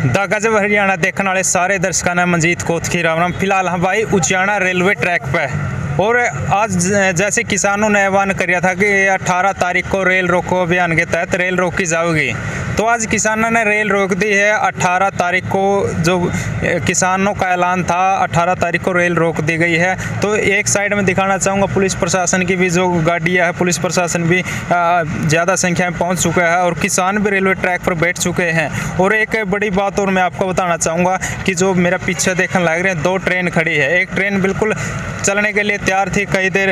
The गजब हरियाणा देखने वाले सारे दर्शकों ने मंजीत कोत की राम राम। फिलहाल हम भाई उचियाना रेलवे ट्रैक पे, और आज जैसे किसानों ने ऐलान किया था कि 18 तारीख को रेल रोको अभियान के तहत रेल रोकी जाएगी, तो आज किसानों ने रेल रोक दी है। 18 तारीख को जो किसानों का ऐलान था, 18 तारीख को रेल रोक दी गई है। तो एक साइड में दिखाना चाहूँगा पुलिस प्रशासन की भी जो गाड़ियाँ है, पुलिस प्रशासन भी ज़्यादा संख्या में पहुँच चुका है और किसान भी रेलवे ट्रैक पर बैठ चुके हैं। और एक बड़ी बात और मैं आपको बताना चाहूँगा कि जो मेरा पीछे देखने लग रहे हैं, 2 ट्रेन खड़ी है। एक ट्रेन बिल्कुल चलने के लिए तैयार थी, कई देर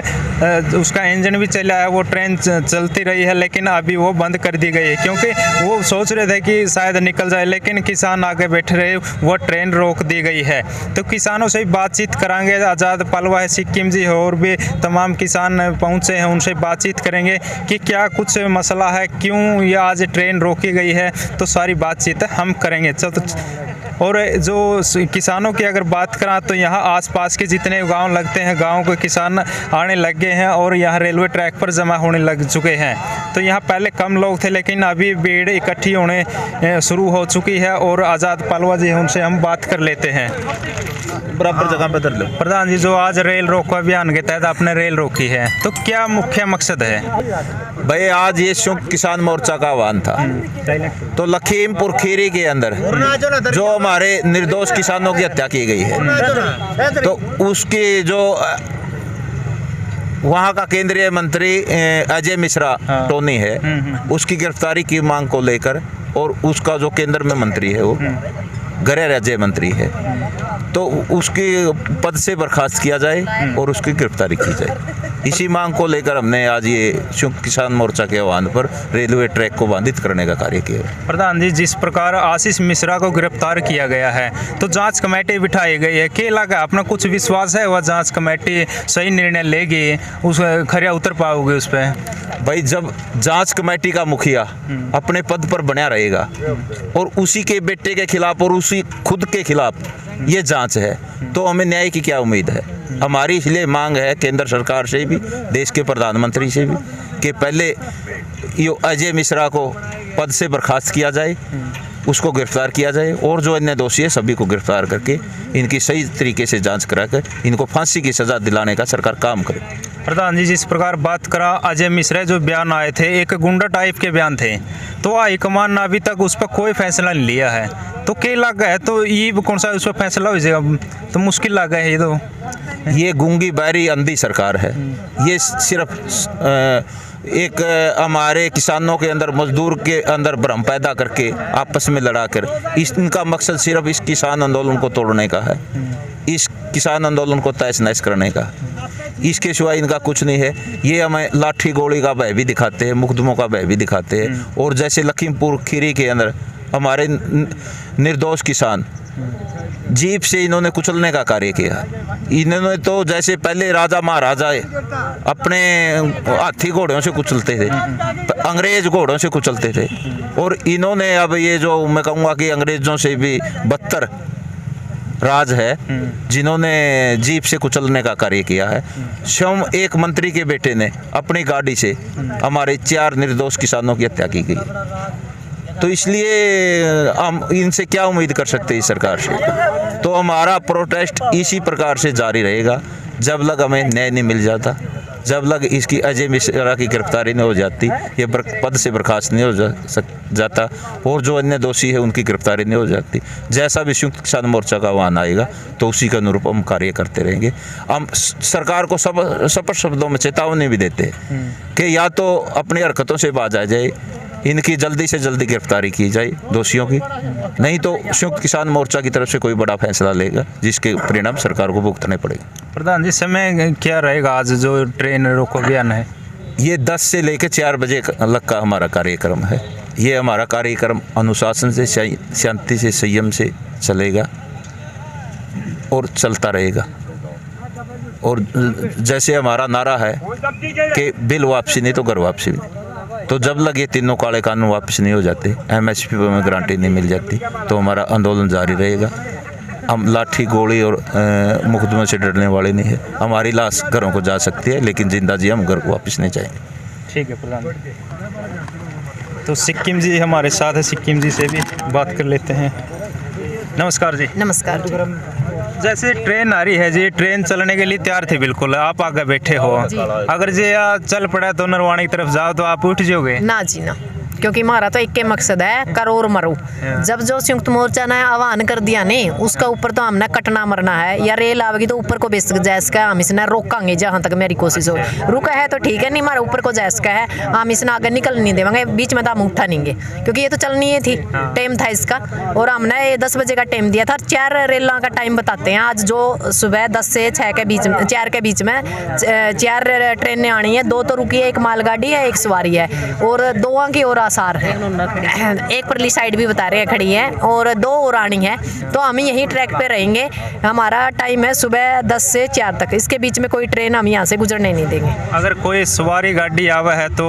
उसका इंजन भी चला है, वो ट्रेन चलती रही है, लेकिन अभी वो बंद कर दी गई है क्योंकि वो सोच रहे थे कि शायद निकल जाए, लेकिन किसान आगे बैठ रहे, वो ट्रेन रोक दी गई है। तो किसानों से बातचीत कराएंगे, आज़ाद पलवा है, सिक्किम जी और भी तमाम किसान पहुंचे हैं, उनसे बातचीत करेंगे कि क्या कुछ मसला है, क्यों ये आज ट्रेन रोकी गई है। तो सारी बातचीत हम करेंगे। और जो किसानों की अगर बात करा तो यहाँ आसपास के जितने गांव लगते हैं, गांव के किसान आने लग गए हैं और यहाँ रेलवे ट्रैक पर जमा होने लग चुके हैं। तो यहाँ पहले कम लोग थे, लेकिन अभी भीड़ इकट्ठी होने शुरू हो चुकी है। और आज़ाद पलवा जी हैं, उनसे हम बात कर लेते हैं। बराबर जगह पे धर लो। प्रधान जी, जो आज रेल रोको अभियान के तहत आपने रेल रोकी है, तो क्या मुख्य मकसद है? भाई आज ये संयुक्त किसान मोर्चा का आह्वान था। तो लखीमपुर खीरी के अंदर जो हमारे निर्दोष किसानों की हत्या की गई है, तो उसकी जो वहाँ का केंद्रीय मंत्री अजय मिश्रा टोनी है, उसकी गिरफ्तारी की मांग को लेकर, और उसका जो केंद्र में मंत्री है वो गृह राज्य मंत्री है, तो उसकी पद से बर्खास्त किया जाए और उसकी गिरफ्तारी की जाए। इसी मांग को लेकर हमने आज ये संयुक्त किसान मोर्चा के आह्वान पर रेलवे ट्रैक को बाधित करने का कार्य किया। प्रधान जी, जिस प्रकार आशीष मिश्रा को गिरफ्तार किया गया है, तो जांच कमेटी बिठाई गई है, क्या लगा अपना कुछ विश्वास है वह जांच कमेटी सही निर्णय लेगी, उस खरिया उतर पाओगे उस पर? भाई जब जांच कमेटी का मुखिया अपने पद पर बना रहेगा और उसी के बेटे के खिलाफ और उसी खुद के खिलाफ ये जांच है, तो हमें न्याय की क्या उम्मीद है? हमारी इसलिए मांग है केंद्र सरकार से भी, देश के प्रधानमंत्री से भी, कि पहले ये अजय मिश्रा को पद से बर्खास्त किया जाए, उसको गिरफ्तार किया जाए, और जो अन्य दोषी है सभी को गिरफ्तार करके इनकी सही तरीके से जांच कराकर इनको फांसी की सज़ा दिलाने का सरकार काम करे। प्रधान जी, जिस प्रकार बात करा अजय मिश्रा जो बयान आए थे, एक गुंडा टाइप के बयान थे, तो हाईकमान ने अभी तक उस पर कोई फैसला नहीं लिया है। तो क्या लगा है, तो ये कौन सा उस पर फैसला हो जाएगा? तो मुश्किल लगा है। ये गूंगी बहरी अंधी सरकार है। ये सिर्फ एक हमारे किसानों के अंदर, मजदूर के अंदर भ्रम पैदा करके आपस में लड़ा कर, इनका मकसद सिर्फ इस किसान आंदोलन को तोड़ने का है, इस किसान आंदोलन को तहस नहस करने का। इसके सिवाय इनका कुछ नहीं है। ये हमें लाठी गोली का भय भी दिखाते हैं, मुकदमों का भय भी दिखाते हैं। और जैसे लखीमपुर खीरी के अंदर हमारे निर्दोष किसान जीप से इन्होंने कुचलने का कार्य किया। इन्होंने तो जैसे पहले राजा महाराजा अपने हाथी घोड़ों से कुचलते थे, अंग्रेज घोड़ों से कुचलते थे, और इन्होंने अब ये जो मैं कहूँगा कि अंग्रेजों से भी बदतर राज है, जिन्होंने जीप से कुचलने का कार्य किया है। स्वयं एक मंत्री के बेटे ने अपनी गाड़ी से हमारे 4 निर्दोष किसानों की हत्या की गई। तो इसलिए हम इनसे क्या उम्मीद कर सकते हैं इस सरकार से? तो हमारा प्रोटेस्ट इसी प्रकार से जारी रहेगा जब लग हमें न्याय नहीं मिल जाता, जब लग इसकी अजय मिश्रा की गिरफ्तारी नहीं हो जाती, ये पद से बर्खास्त नहीं हो जाता, और जो अन्य दोषी है उनकी गिरफ्तारी नहीं हो जाती। जैसा भी संयुक्त किसान मोर्चा का आह्वान आएगा तो उसी के अनुरूप हम कार्य करते रहेंगे। हम सरकार को स्पष्ट शब्दों में चेतावनी भी देते हैं कि या तो अपनी हरकतों से बाज आ जाए, इनकी जल्दी से जल्दी गिरफ्तारी की जाए दोषियों की, नहीं तो संयुक्त किसान मोर्चा की तरफ से कोई बड़ा फैसला लेगा जिसके परिणाम सरकार को भुगतने पड़ेगा। प्रधान जी, समय क्या रहेगा आज जो ट्रेन रोको अभियान है? ये 10 से लेकर 4 बजे तक का हमारा कार्यक्रम है। ये हमारा कार्यक्रम अनुशासन से, शांति से, संयम से चलेगा और चलता रहेगा। और जैसे हमारा नारा है कि बिल वापसी नहीं तो घर वापसी नहीं, तो जब लग ये तीनों काले कानून वापस नहीं हो जाते, MSP में गारंटी नहीं मिल जाती, तो हमारा आंदोलन जारी रहेगा। हम लाठी गोली और मुकदमे से डरने वाले नहीं है। हमारी लाश घरों को जा सकती है, लेकिन जिंदा जी हम घर को वापस नहीं जाएंगे। ठीक है प्रधान। तो सिक्किम जी हमारे साथ है, सिक्किम जी से भी बात कर लेते हैं। नमस्कार जी। नमस्कार जी। जैसे ट्रेन आ रही है जी, ट्रेन चलने के लिए तैयार थे बिल्कुल, आप आगे बैठे हो, अगर जी चल पड़ा तो नरवाणी की तरफ जाओ तो आप उठ जाओगे? ना जी ना, क्योंकि हमारा तो एक के मकसद है करो और मरो। जब जो संयुक्त मोर्चा ने आह्वान कर दिया नहीं, उसका ऊपर तो हमने कटना मरना है, या रेल आवेगी तो ऊपर को बेच जाएगा, हम इसने रोकांगे जहां तक मेरी कोशिश हो। रुका है तो ठीक है, नहीं हमारा ऊपर को जाएगा है, हम इसने आगे निकल नहीं देंगे, बीच में तो हम उठा नहीं, क्योंकि ये तो चलनी ही थी, टाइम था इसका। और हमने 10 बजे का टाइम दिया था, 4 रेलों का टाइम बताते हैं आज, जो सुबह 10 से 6 के बीच में, 4 के बीच में 4 ट्रेनें आनी है, 2 तो रुकी है, एक मालगाड़ी है, एक सवारी है, और 2 की और आसार है, एक परली साइड भी बता रहे हैं खड़ी है, और 2 और आनी है। तो हम यहीं ट्रैक पे रहेंगे, हमारा टाइम है सुबह 10 से 4 तक, इसके बीच में कोई ट्रेन हम यहाँ से गुजरने नहीं देंगे। अगर कोई सवारी गाड़ी आवा है तो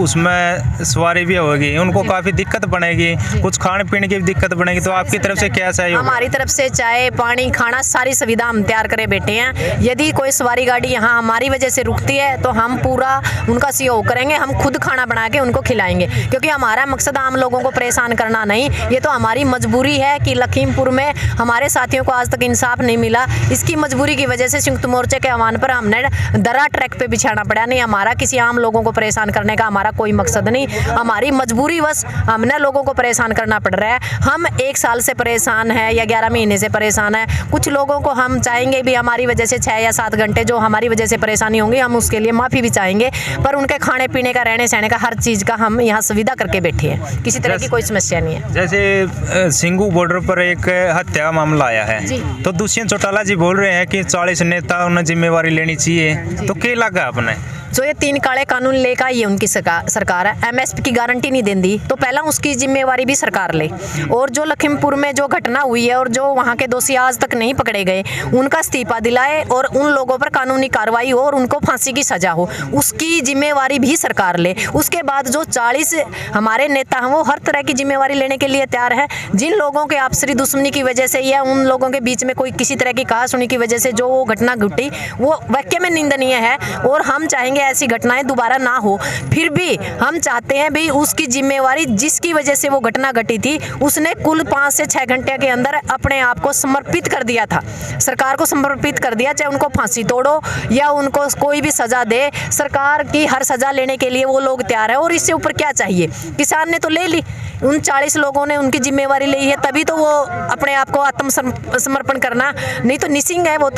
उसमें सवारी भी होगी, उनको काफ़ी दिक्कत बनेगी, कुछ खाने पीने की भी दिक्कत बनेगी, तो आपकी तरफ से क्या चाहिए? हमारी तरफ से चाय पानी खाना सारी सुविधा हम तैयार करे बैठे हैं। यदि कोई सवारी गाड़ी यहाँ हमारी वजह से रुकती है तो हम पूरा उनका सहयोग करेंगे, हम खुद खाना बना के उनको खिलाएंगे, क्योंकि हमारा मकसद आम लोगों को परेशान करना नहीं, ये तो हमारी मजबूरी है कि लखीमपुर में हमारे साथियों को आज तक इंसाफ नहीं मिला। इसकी मजबूरी की वजह से संयुक्त मोर्चे के आह्वान पर हमने दरा ट्रैक पे बिछाना पड़ा। नहीं, हमारा किसी आम लोगों को परेशान करने का हमारा कोई मकसद नहीं, हमारी मजबूरी बस हमने लोगों को परेशान करना पड़ रहा है। हम 1 साल से परेशान है या 11 महीने से परेशान है। कुछ लोगों को हम चाहेंगे भी हमारी वजह से 6 या 7 घंटे जो हमारी वजह से परेशानी होंगी, हम उसके लिए माफ़ी भी चाहेंगे, पर उनके खाने पीने का, रहने सहने का, हर चीज़ का हम यहाँ सुविधा करके बैठे हैं, किसी तरह की कोई समस्या नहीं है। जैसे सिंगू बॉर्डर पर एक हत्या मामला आया है, तो दुष्यंत चौटाला जी बोल रहे हैं कि 40 नेताओं ने जिम्मेवारी लेनी चाहिए, तो क्या लगा आपने? जो ये 3 काले कानून लेकर आई है उनकी सरकार है, एमएसपी की गारंटी नहीं देती, तो पहला उसकी जिम्मेवारी भी सरकार ले। और जो लखीमपुर में जो घटना हुई है और जो वहाँ के दोषी आज तक नहीं पकड़े गए, उनका इस्तीफा दिलाए और उन लोगों पर कानूनी कार्रवाई हो और उनको फांसी की सजा हो, उसकी जिम्मेवारी भी सरकार ले। उसके बाद जो 40 हमारे नेता हैं वो हर तरह की जिम्मेवारी लेने के लिए तैयार है। जिन लोगों के आपसी दुश्मनी की वजह से या उन लोगों के बीच में कोई किसी तरह की कहासुनी की वजह से जो वो घटना घटी, वो वाकई में निंदनीय है और हम चाहेंगे ऐसी घटनाएं दोबारा ना हो। फिर भी हम चाहते हैं भी उसकी जिम्मेवारी, जिसकी वजह से वो घटना घटी थी, उसने कुल 5 से 6 घंटे के अंदर अपने आप को समर्पित कर दिया था, सरकार को समर्पित कर दिया। चाहे उनको फांसी तोड़ो या उनको कोई भी सजा दे, सरकार की हर सजा लेने के लिए वो लोग तैयार है। और इससे ऊपर क्या चाहिए? किसान ने तो ले ली, उन 40 लोगों ने उनकी जिम्मेवारी ली है, तभी तो वो अपने आप को आत्मसमर्पण करना। नहीं तो निसिंग है वो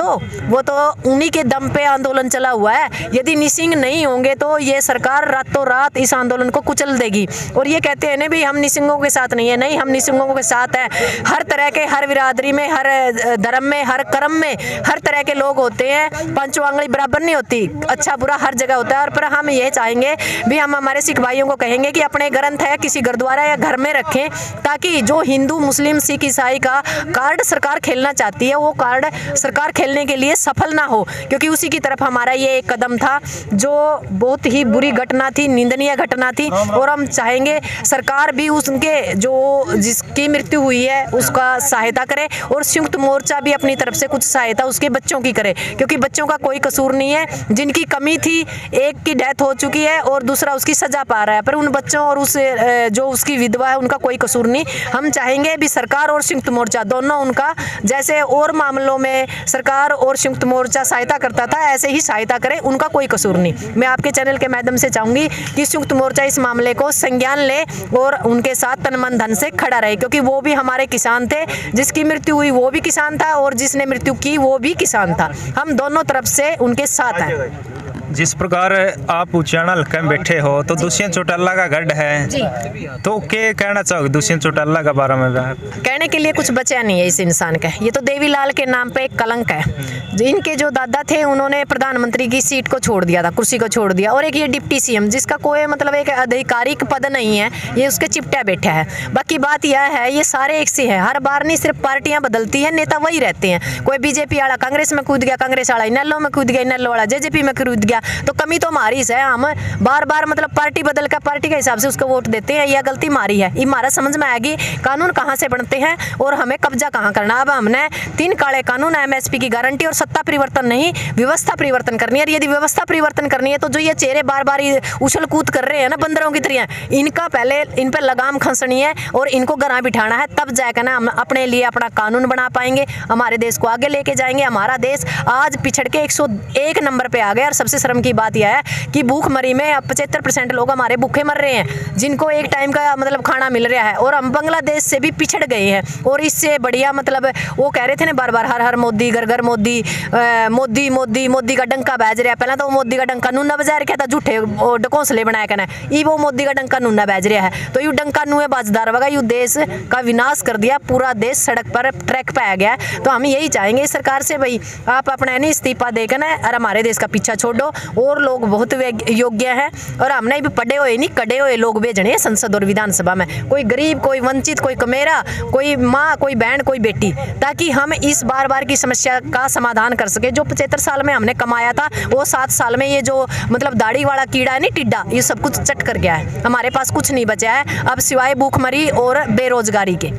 तो उन्हीं के दम पे आंदोलन चला हुआ है। यदि निसिंग नहीं होंगे तो ये सरकार रातों रात इस आंदोलन को कुचल देगी। और ये कहते हैं ना भी हम निसिंगों के साथ नहीं है, नहीं, हम निसिंगों के साथ हैं। हर तरह के, हर बिरादरी में, हर धर्म में, हर कर्म में हर तरह के लोग होते हैं, पंचों आंगली बराबर नहीं होती, अच्छा बुरा हर जगह होता है। और पर हम ये चाहेंगे भी, हम हमारे सिख भाइयों को कहेंगे कि अपने ग्रंथ है किसी गुरुद्वारा या घर में रखें, ताकि जो हिंदू मुस्लिम सिख ईसाई का कार्ड सरकार खेलना चाहती है वो कार्ड सरकार खेलने के लिए सफल ना हो, क्योंकि उसी की तरफ हमारा ये एक कदम था जो बहुत ही बुरी घटना थी, निंदनीय घटना थी। और हम चाहेंगे सरकार भी उसके जो जिसकी मृत्यु हुई है उसका सहायता करे और संयुक्त मोर्चा भी अपनी तरफ से कुछ सहायता उसके बच्चों की करे, क्योंकि बच्चों का कोई कसूर नहीं है। जिनकी कमी थी, एक की डेथ हो चुकी है और दूसरा उसकी सजा पा रहा है, पर उन बच्चों और उस जो उसकी विधवा है उनका कोई कसूर नहीं। हम चाहेंगे भी सरकार और संयुक्त मोर्चा दोनों उनका, जैसे और मामलों में सरकार और संयुक्त मोर्चा सहायता करता था, ऐसे ही सहायता करे, उनका कोई कसूर नहीं। मैं आपके चैनल के माध्यम से चाहूंगी कि संयुक्त मोर्चा इस मामले को संज्ञान ले और उनके साथ तन मन धन से खड़ा रहे, क्योंकि वो भी हमारे किसान थे, जिसकी मृत्यु हुई वो भी किसान था और जिसने मृत्यु की वो भी किसान था। हम दोनों तरफ से उनके साथ हैं। जिस प्रकार आप उचाना हल्का में बैठे हो तो दुष्यंत चौटाला का गढ़ है जी। तो क्या कहना चाहोगे दुष्यंत चौटाला के बारे में? कहने के लिए कुछ बचा नहीं है इस इंसान का। ये तो देवीलाल के नाम पे एक कलंक है। इनके जो दादा थे उन्होंने प्रधानमंत्री की सीट को छोड़ दिया था, कुर्सी को छोड़ दिया, और एक ये डिप्टी सीएम जिसका कोई मतलब एक आधिकारिक पद नहीं है, ये उसके चिपटा बैठा है। बाकी बात यह है ये सारे एक से हैं, हर बार नहीं, सिर्फ पार्टियां बदलती हैं, नेता वही रहते हैं। कोई बीजेपी वाला कांग्रेस में कूद गया, कांग्रेस वाला इनेलो में कूद गया, इनेलो वाला जेजेपी में कूद गया, दिया, तो कमी तो हमारी है। हम बार बार मतलब पार्टी बदल कर पार्टी के हिसाब से उसको वोट देते हैं, यह गलती हमारी है। ये हमारा समझ में आएगी कानून कहाँ से बनते हैं और हमें कब्जा कहाँ करना। अब हमने 3 काले कानून, एमएसपी की गारंटी और सत्ता परिवर्तन नहीं, व्यवस्था परिवर्तन करनी है। और यदि व्यवस्था परिवर्तन करनी है तो जो ये चेहरे बार बार उछल कूद कर रहे हैं ना बंदरों की तरह, इनका पहले इन पर लगाम खसनी है और इनको गरां बिठाना है, तब जाकर ना हम अपने लिए अपना कानून बना पाएंगे, हमारे देश को आगे लेके जाएंगे। हमारा देश आज पिछड़ के 101 नंबर पे आ गया। और सबसे शर्म की बात यह है कि भूखमरी में 75% लोग हमारे भूखे मर रहे हैं, जिनको एक टाइम का मतलब खाना मिल रहा है, और हम बांग्लादेश से भी पिछड़ गए हैं। और इससे बढ़िया मतलब वो कह रहे थे ना बार बार हर हर मोदी, घर घर मोदी, मोदी मोदी मोदी का डंका बज रहा है। पहले तो वो मोदी का डंका नूना बजा रखा था, झूठे डकोसले बनाया कहना ये वो मोदी का डंका नूना बज रहा है। तो यू डंका नूए बाजदार वगा यू देश का विनाश कर दिया, पूरा देश सड़क पर ट्रैक पे आ गया है। तो हम यही चाहेंगे इस सरकार से, भाई आप अपना नहीं इस्तीफा देकर ना और हमारे देश का पीछा छोड़ो। और लोग बहुत योग्य हैं और हमने भी पढ़े हुए नहीं कड़े हुए लोग भेजने हैं संसद और विधानसभा में, कोई गरीब, कोई वंचित, कोई कमेरा, कोई माँ, कोई बहन, कोई बेटी, ताकि हम इस बार बार की समस्या का समाधान कर सके। जो 75 साल में हमने कमाया था वो 7 साल में ये जो मतलब दाढ़ी वाला कीड़ा है नहीं टिड्डा, ये सब कुछ चट कर गया है। हमारे पास कुछ नहीं बचा है अब सिवाय भूखमरी और बेरोजगारी के।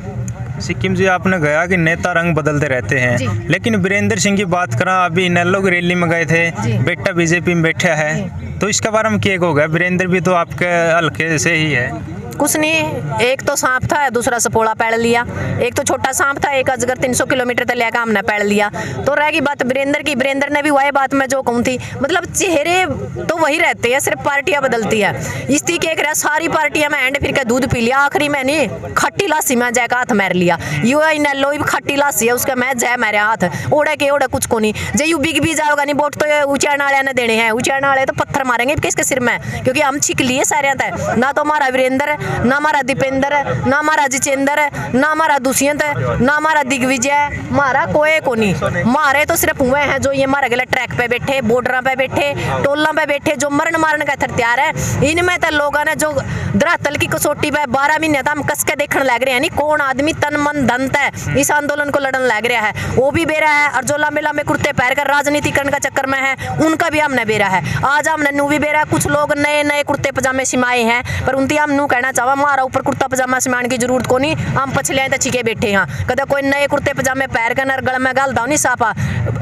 सिक्किम जी, आपने गया कि नेता रंग बदलते रहते हैं, लेकिन वीरेंद्र सिंह की बात करा, अभी नल्लो की रैली में गए थे, बेटा बीजेपी में बैठा है, तो इसके बारे में क्या होगा? वीरेंद्र भी तो आपके हल्के से ही है। कुछ नहीं, एक तो सांप था, दूसरा सपोड़ा पैड़ लिया। एक तो छोटा सांप था, एक अजगर 300 किलोमीटर तक लेकर हमने पैड़ लिया। तो रह गई बात वीरेंद्र की, वीरेंद्र ने भी वही बात मैं जो कहूँ थी, मतलब चेहरे तो वही रहते हैं, सिर्फ पार्टियां बदलती है। इस तरीके एक रहा सारी पार्टियां में एंड फिर के दूध पी लिया, आखिरी में नहीं खट्टी लासी में जय का हाथ मार लिया। यू नल्लो खट्टी लासी है, उसका मैं जय मेरे हाथ ओढ़े के ओढ़े कुछ को नहीं। जे यू बिग भी जाओगा नहीं वोट तो ऊंचाण वाले ने देने हैं, ऊंचाण वाले तो पत्थर मारेंगे किसके सिर में, क्योंकि हम छिक लिए सारे तय। ना तो हमारा वीरेंद्र, ना हमारा दीपेंद्र, ना हमारा जितेंद्र, ना हमारा दुष्यंत, ना हमारा दिग्विजय, हमारा कोई को नहीं। मारे तो सिर्फ हुए हैं जो ये मारे गए ट्रैक पे बैठे, बॉर्डर पे बैठे, टोला पे बैठे, जो मरण मारने का हथियार है। इनमें तो लोगों ने जो धरातल की कसौटी पे 12 महीने तक हम कस के देखने लग रहे हैं, नहीं कौन आदमी तन मन धन है इस आंदोलन को लड़न लग रहा है, वो भी बेरा है। और जो लंबे लंबे कुर्ते पहन कर राजनीति करने का चक्कर में है, उनका भी हमने बेरा है। आज हमने नू भी बेरा, कुछ लोग नए नए कुर्ते पजामे सिमाए हैं, पर उनती हम नू कहना चाहवा हमारा ऊपर कुर्ता पजामा सिमाने की जरूरत को नहीं, हम पछले तो छिके बैठे हैं। कदा कोई नए कुर्ते पजामे पैर कर नर गल में गाल दाओ नहीं साफा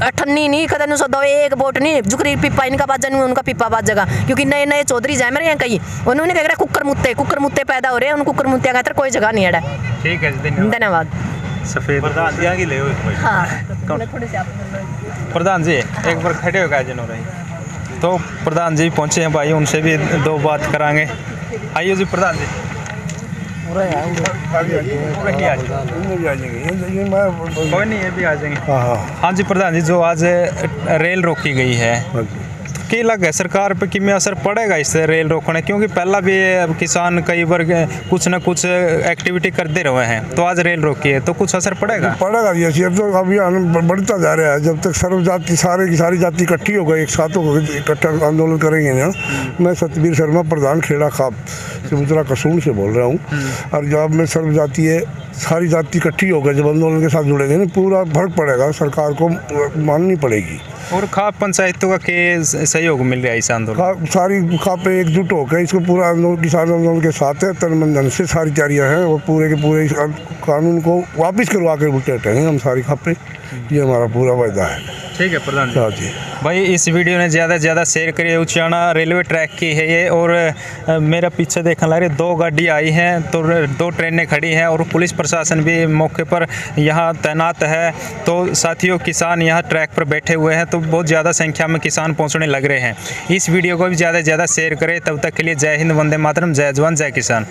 अठन्नी नहीं, कदा नु सो एक बोट नहीं जुकरी पिप्पा इनका बाजा नहीं, उनका पिप्पा बाजेगा, क्योंकि नए नए चौधरी जाए मेरे यहाँ कई उन्होंने कह रहा कुकर मुत्ते पैदा हो रहे हैं, उन कुकर मुत्ते का कोई जगह नहीं है। ठीक है, धन्यवाद। सफेद हाँ प्रधान जी एक बार खड़े हो गए जिन हो रही, तो प्रधान जी पहुँचे हैं भाई, उनसे भी 2 बात करांगे। आइए जी प्रधान जी। कोई नहीं है भी आ जाएंगे। हाँ जी प्रधान जी, जो आज रेल रोकी गई है, क्या लग है सरकार पे कि में असर पड़ेगा इससे रेल रोकने? क्योंकि पहला भी किसान कई बार कुछ न कुछ एक्टिविटी करते रहे हैं, तो आज रेल रोकी है तो कुछ असर पड़ेगा? पड़ेगा ये तो अभियान बढ़ता जा रहा है। जब तक सर्व जाति सारे की सारी जाति इकट्ठी हो गई, एक साथ हो गई, इकट्ठा आंदोलन करेंगे ना। मैं सतबीर शर्मा, प्रधान खेड़ा खाप सिमुद्रा कसून से बोल रहा हूँ। और जब मैं सर्व जाति है सारी जाति इकट्ठी हो गई, जब आंदोलन के साथ जुड़ेंगे ना, पूरा फर्क पड़ेगा, सरकार को माननी पड़ेगी। और खाप पंचायतों का के सहयोग मिल रहा है इस आंदोलन? सारी खापें एकजुट होकर इसको पूरा आंदोलन, किसान आंदोलन के साथ है, तन मन धन से सारी तैयारियां हैं और पूरे के पूरे कानून को वापस करवा कर उल्टे हटेंगे हम सारी खापें, ये हमारा पूरा वायदा है। ठीक है प्रधान जी। भाई इस वीडियो ने ज़्यादा से ज़्यादा शेयर करिए। उचाना रेलवे ट्रैक की है ये, और मेरा पीछे देखने लग रही 2 गाड़ी आई हैं, तो 2 ट्रेनें खड़ी हैं और पुलिस प्रशासन भी मौके पर यहाँ तैनात है। तो साथियों किसान यहाँ ट्रैक पर बैठे हुए हैं, तो बहुत ज़्यादा संख्या में किसान पहुँचने लग रहे हैं। इस वीडियो को भी ज़्यादा से ज़्यादा शेयर करें। तब तक के लिए जय हिंद, वंदे मातरम, जय जवान, जय किसान।